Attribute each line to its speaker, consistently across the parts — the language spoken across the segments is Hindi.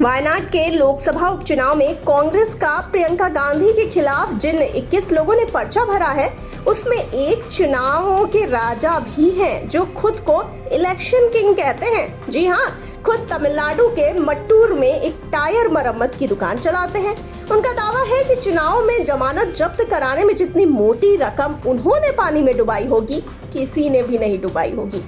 Speaker 1: वायनाड के लोकसभा उपचुनाव में कांग्रेस का प्रियंका गांधी के खिलाफ जिन 21 लोगों ने पर्चा भरा है, उसमें एक चुनावों के राजा भी हैं जो खुद को इलेक्शन किंग कहते हैं। जी हाँ, खुद तमिलनाडु के मट्टूर में एक टायर मरम्मत की दुकान चलाते हैं। उनका दावा है कि चुनाव में जमानत जब्त कराने में जितनी मोटी रकम उन्होंने पानी में डुबाई होगी, किसी ने भी नहीं डुबाई होगी।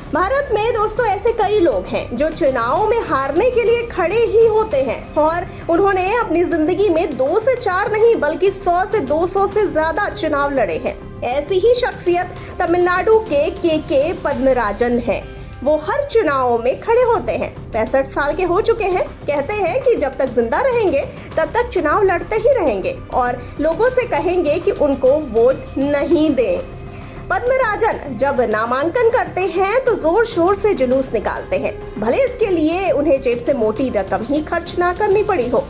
Speaker 1: भारत में दोस्तों ऐसे कई लोग हैं जो चुनाव में हारने के लिए खड़े ही होते हैं और उन्होंने अपनी जिंदगी में 2 से 4 नहीं बल्कि 100 से 200 से ज्यादा चुनाव लड़े हैं। ऐसी ही शख्सियत तमिलनाडु के पद्मराजन है। वो हर चुनाव में खड़े होते हैं। 65 साल के हो चुके हैं। कहते हैं कि जब तक जिंदा रहेंगे तब तक चुनाव लड़ते ही रहेंगे और लोगों से कहेंगे कि उनको वोट नहीं दें। पद्मराजन जब नामांकन करते हैं तो जोर शोर से जुलूस निकालते हैं, भले इसके लिए उन्हें जेब से मोटी रकम ही खर्च ना करनी पड़ी हो।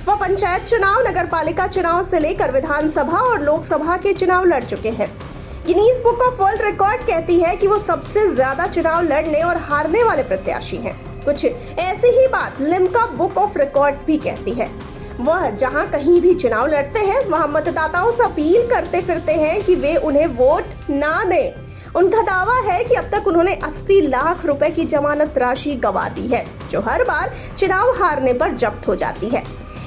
Speaker 1: वह पंचायत चुनाव, नगरपालिका चुनाव से लेकर विधानसभा और लोकसभा के चुनाव लड़ चुके हैं। Guinness book of world record कहती है कि वो सबसे ज्यादा चुनाव लड़ने और हारने वाले प्रत्याशी हैं। कुछ ऐसी ही बात लिम्का बुक ऑफ रिकॉर्ड्स भी कहती है। वह जहां कहीं भी चुनाव लड़ते हैं वहां मतदाताओं से अपील करते फिरते हैं कि वे उन्हें वोट ना दें। उनका दावा है कि अब तक उन्होंने 80 लाख रुपए की जमानत राशि गंवा दी है, जो हर बार चुनाव हारने पर जब्त हो जाती है।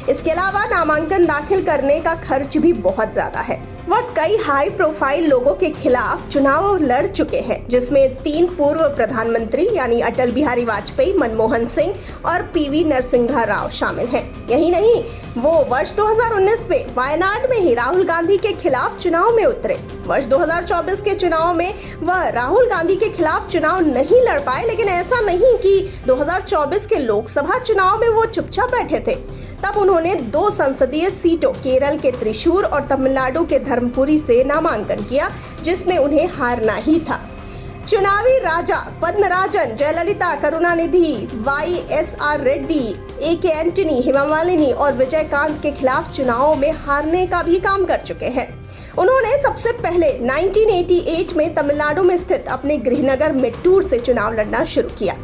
Speaker 1: इसके अलावा नामांकन दाखिल करने का खर्च भी बहुत ज्यादा है। वह कई हाई प्रोफाइल लोगों के खिलाफ चुनाव लड़ चुके हैं, जिसमें 3 पूर्व प्रधानमंत्री यानी अटल बिहारी वाजपेयी, मनमोहन सिंह और पीवी नरसिम्हा राव शामिल हैं। यही नहीं, वो वर्ष 2019 में वायनाड में ही राहुल गांधी के खिलाफ चुनाव में उतरे। वर्ष 2024 के चुनाव में वह राहुल गांधी के खिलाफ चुनाव नहीं लड़ पाए, लेकिन ऐसा नहीं कि 2024 के लोकसभा चुनाव में वो चुपचाप बैठे थे। तब उन्होंने 2 संसदीय सीटों, केरल के त्रिशूर और तमिलनाडु के धर्मपुरी से नामांकन किया, जिसमें उन्हें हारना ही था। चुनावी राजा पद्मराजन जयललिता, करुणानिधि, YSR रेड्डी, AK एंटनी, हेमा मालिनी और विजयकांत के खिलाफ चुनाव में हारने का भी काम कर चुके हैं। उन्होंने सबसे पहले 1988 में तमिलनाडु में स्थित अपने गृहनगर मट्टूर से चुनाव लड़ना शुरू किया।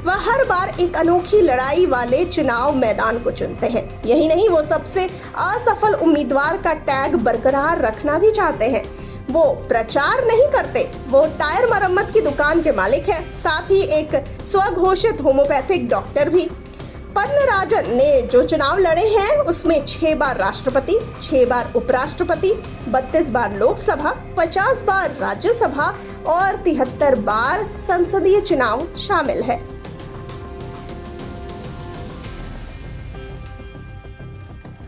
Speaker 1: वह हर बार एक अनोखी लड़ाई वाले चुनाव मैदान को चुनते हैं। यही नहीं, वो सबसे असफल उम्मीदवार का टैग बरकरार रखना भी चाहते हैं। वो प्रचार नहीं करते, वो टायर मरम्मत की दुकान के मालिक हैं, साथ ही एक स्वघोषित होम्योपैथिक डॉक्टर भी। पद्मराजन ने जो चुनाव लड़े हैं उसमें 6 बार राष्ट्रपति, 6 बार उपराष्ट्रपति, 32 बार लोकसभा, 50 बार राज्यसभा और 73 बार संसदीय चुनाव शामिल है।